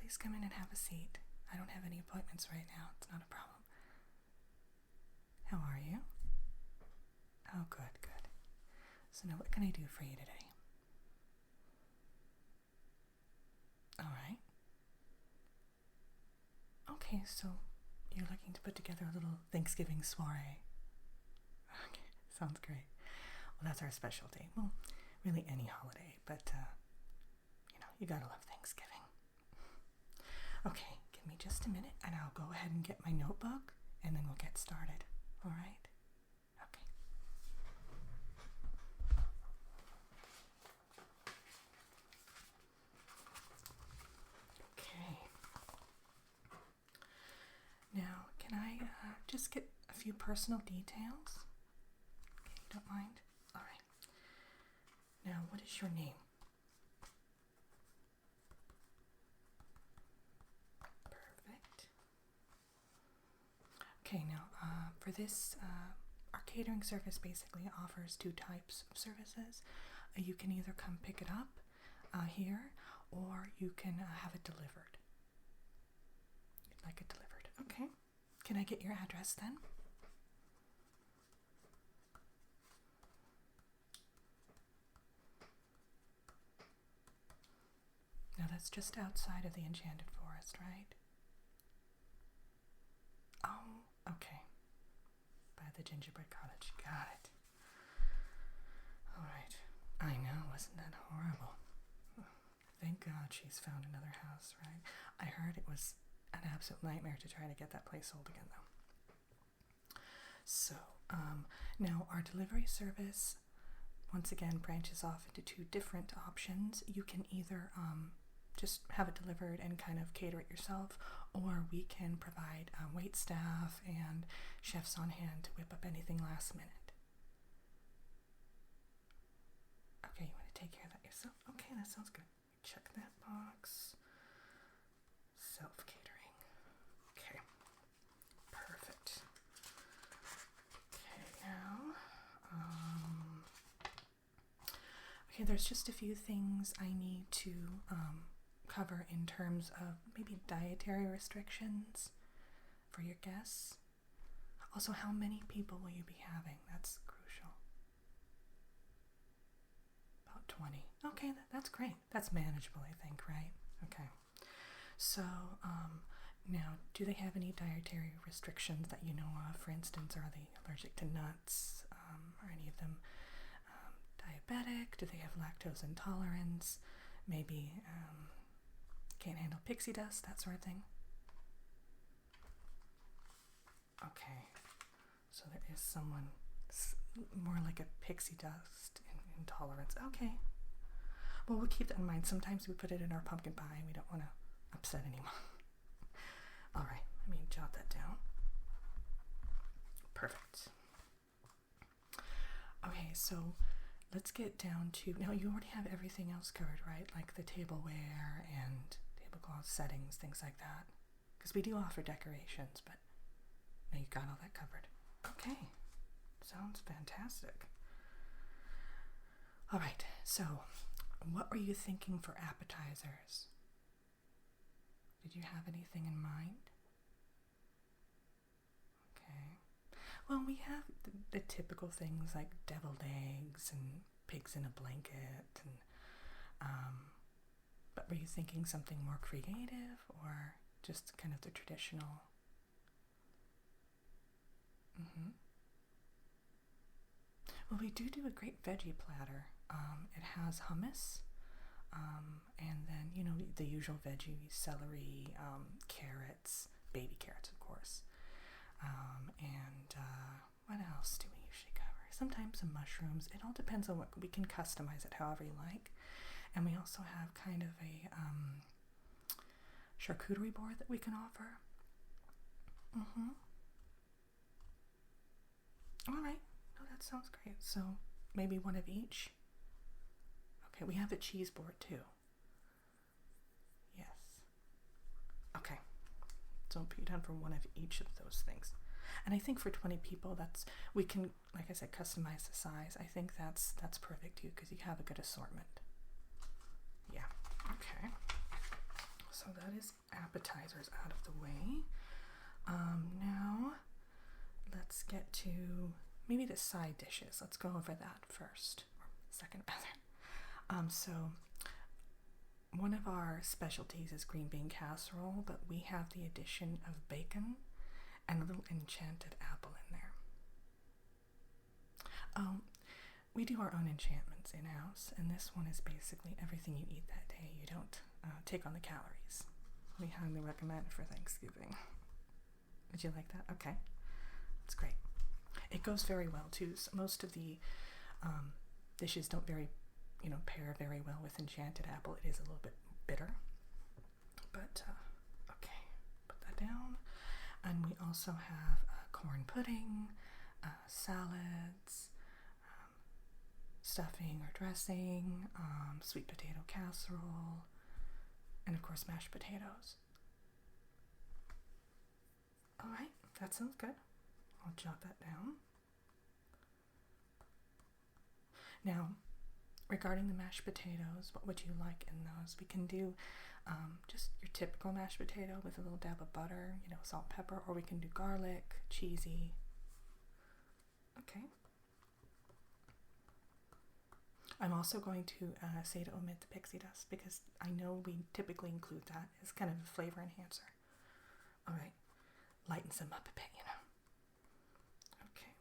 please come in and have a seat. I don't have any appointments right now. It's not a problem. How are you? Oh, good, good. So now what can I do for you today? All right. Okay, so you're looking to put together a little Thanksgiving soiree. Okay, sounds great. Well, that's our specialty. Well, really any holiday, but, you gotta love Thanksgiving. Okay, give me just a minute and I'll go ahead and get my notebook and then we'll get started. All right? Okay. Okay. Now, can I just get a few personal details? Okay, you don't mind? All right. Now, what is your name? Perfect. Okay, now, for this, our catering service basically offers two types of services. You can either come pick it up here, or you can have it delivered. You'd like it delivered. Okay. Can I get your address then? Now that's just outside of the Enchanted Forest, right? Oh, okay. By the gingerbread cottage. Got it. All right. I know, wasn't that horrible? Thank God she's found another house, right? I heard it was an absolute nightmare to try to get that place sold again, though. So, now our delivery service, once again, branches off into two different options. You can either just have it delivered and kind of cater it yourself, or we can provide wait staff and chefs on hand to whip up anything last minute. Okay, you want to take care of that yourself? Okay, that sounds good. Check that box. Self-catering. Okay. Perfect. Okay, now, okay, there's just a few things I need to cover in terms of maybe dietary restrictions for your guests. Also, how many people will you be having? That's crucial. About 20. Okay, that's great. That's manageable, I think, right? Okay. So, now, do they have any dietary restrictions that you know of? For instance, are they allergic to nuts? Are any of them diabetic? Do they have lactose intolerance? Maybe can't handle pixie dust, that sort of thing? Okay. So there is someone more like a pixie dust intolerance. Okay. Well, we'll keep that in mind. Sometimes we put it in our pumpkin pie and we don't want to upset anyone. All right, let me jot that down. Perfect. Okay, so let's get down to, now you already have everything else covered, right? Like the tableware and tablecloth settings, things like that. Because we do offer decorations, but now you got all that covered. Okay, sounds fantastic. All right, so what were you thinking for appetizers? Did you have anything in mind? Okay. Well, we have the typical things like deviled eggs and pigs in a blanket, and but were you thinking something more creative or just kind of the traditional? Well, we do a great veggie platter. It has hummus, and then, the usual veggies, celery, carrots, baby carrots, of course. And what else do we usually cover? Sometimes some mushrooms. It all depends on what we can customize it however you like. And we also have kind of a charcuterie board that we can offer. All right. No, that sounds great. So maybe one of each. Okay, we have a cheese board too. Yes. Okay. So put you down for one of each of those things. And I think for 20 people, we can, like I said, customize the size. I think that's perfect too, because you have a good assortment. Yeah. Okay. So so that is appetizers out of the way. Now let's get to maybe the side dishes. Let's go over that first, or second rather. So one of our specialties is green bean casserole, but we have the addition of bacon and a little enchanted apple in there. We do our own enchantments in-house, and this one is basically everything you eat that day. You don't take on the calories. We highly recommend it for Thanksgiving. Did you like that? Okay. That's great. It goes very well, too. So most of the dishes don't pair very well with enchanted apple. It is a little bit bitter. But, okay. Put that down. And we also have corn pudding, salads, stuffing or dressing, sweet potato casserole, and of course mashed potatoes. All right, that sounds good. I'll jot that down. Now, regarding the mashed potatoes, what would you like in those? We can do just your typical mashed potato with a little dab of butter, salt, pepper, or we can do garlic, cheesy. Okay. I'm also going to say to omit the pixie dust because I know we typically include that as kind of a flavor enhancer. All right, lightens them up a bit, Okay,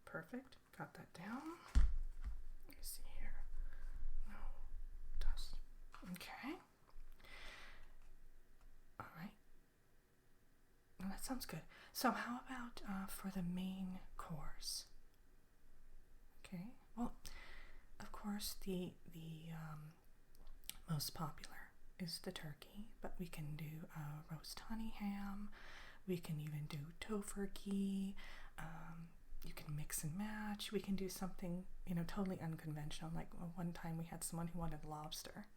perfect. Got that down. Let me see here. No dust. Okay. All right. Well, that sounds good. So how about for the main course? Okay. Well, of course, the most popular is the turkey, but we can do roast honey ham. We can even do tofurkey. You can mix and match. We can do something, totally unconventional. Like one time we had someone who wanted lobster.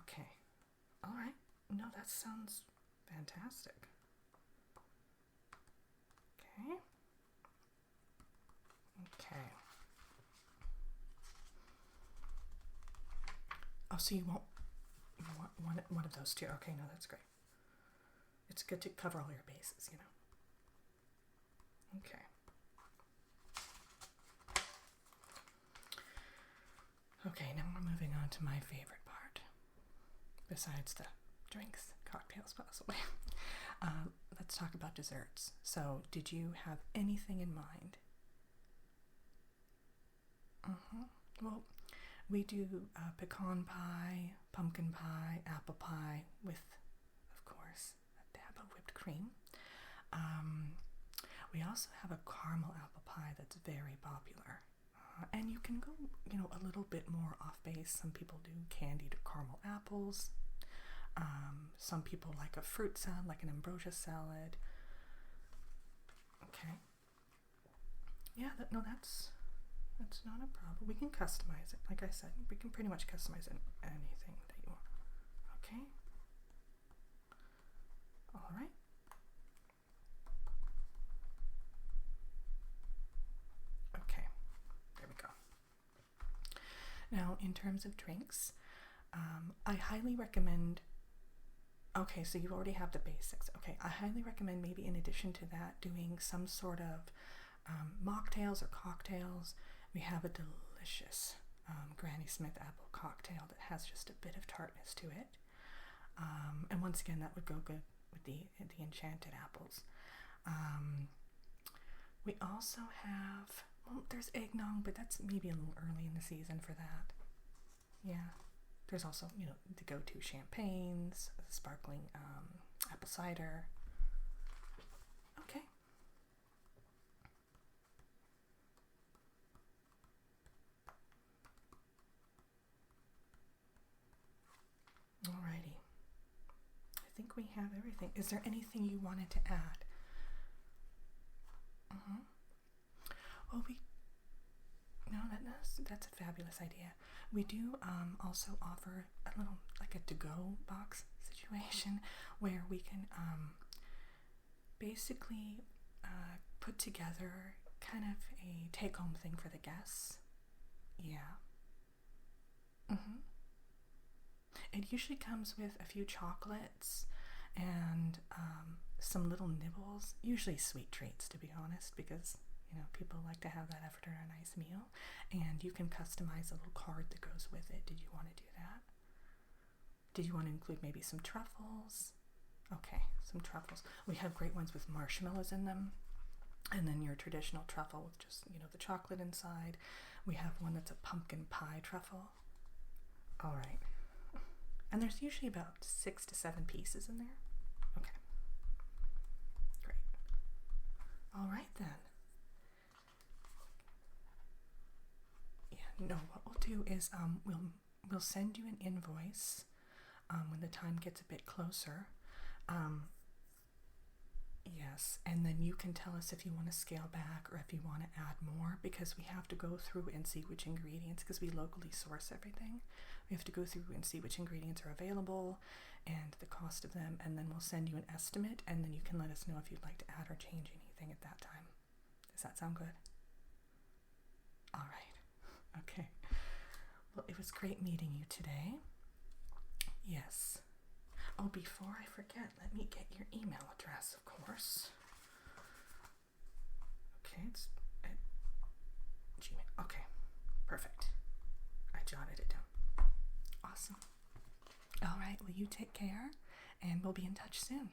Okay. All right. No, that sounds fantastic. Okay. Okay. Oh, so you want one of those two. Okay, no, that's great. It's good to cover all your bases, Okay. Okay, now we're moving on to my favorite part. Besides the drinks, cocktails, possibly. Let's talk about desserts. So, did you have anything in mind? Well, we do pecan pie, pumpkin pie, apple pie with, of course, a dab of whipped cream. We also have a caramel apple pie that's very popular. And you can go, a little bit more off base. Some people do candied caramel apples. Some people like a fruit salad, like an ambrosia salad. Okay. Yeah, that's not a problem. We can customize it. Like I said, we can pretty much customize anything that you want. Okay. All right. Okay. There we go. Now, in terms of drinks, I highly recommend. Okay, so you already have the basics. Okay, I highly recommend maybe in addition to that doing some sort of mocktails or cocktails. We have a delicious Granny Smith apple cocktail that has just a bit of tartness to it. And once again, that would go good with the enchanted apples. We also have, there's eggnog, but that's maybe a little early in the season for that. Yeah. There's also, the go-to champagnes, sparkling apple cider. Okay. Alrighty. I think we have everything. Is there anything you wanted to add? Well, that's a fabulous idea. We do also offer a little, like a to-go box situation where we can basically put together kind of a take-home thing for the guests. Yeah. It usually comes with a few chocolates and some little nibbles, usually sweet treats, to be honest, because people like to have that after a nice meal. And you can customize a little card that goes with it. Did you want to do that? Did you want to include maybe some truffles? Okay, some truffles. We have great ones with marshmallows in them. And then your traditional truffle with just, the chocolate inside. We have one that's a pumpkin pie truffle. All right. And there's usually about 6 to 7 pieces in there. Okay. Great. All right then. Yeah, no, what we'll do is we'll send you an invoice when the time gets a bit closer. Yes, and then you can tell us if you want to scale back or if you want to add more, because we have to go through and see which ingredients, because we locally source everything. We have to go through and see which ingredients are available and the cost of them, and then we'll send you an estimate, and then you can let us know if you'd like to add or change anything at that time. Does that sound good? All right. Okay. Well, it was great meeting you today. Yes. Oh, before I forget, let me get your email address, of course. Okay, it's at Gmail. Okay, perfect. I jotted it down. Awesome. All right, well, you take care, and we'll be in touch soon.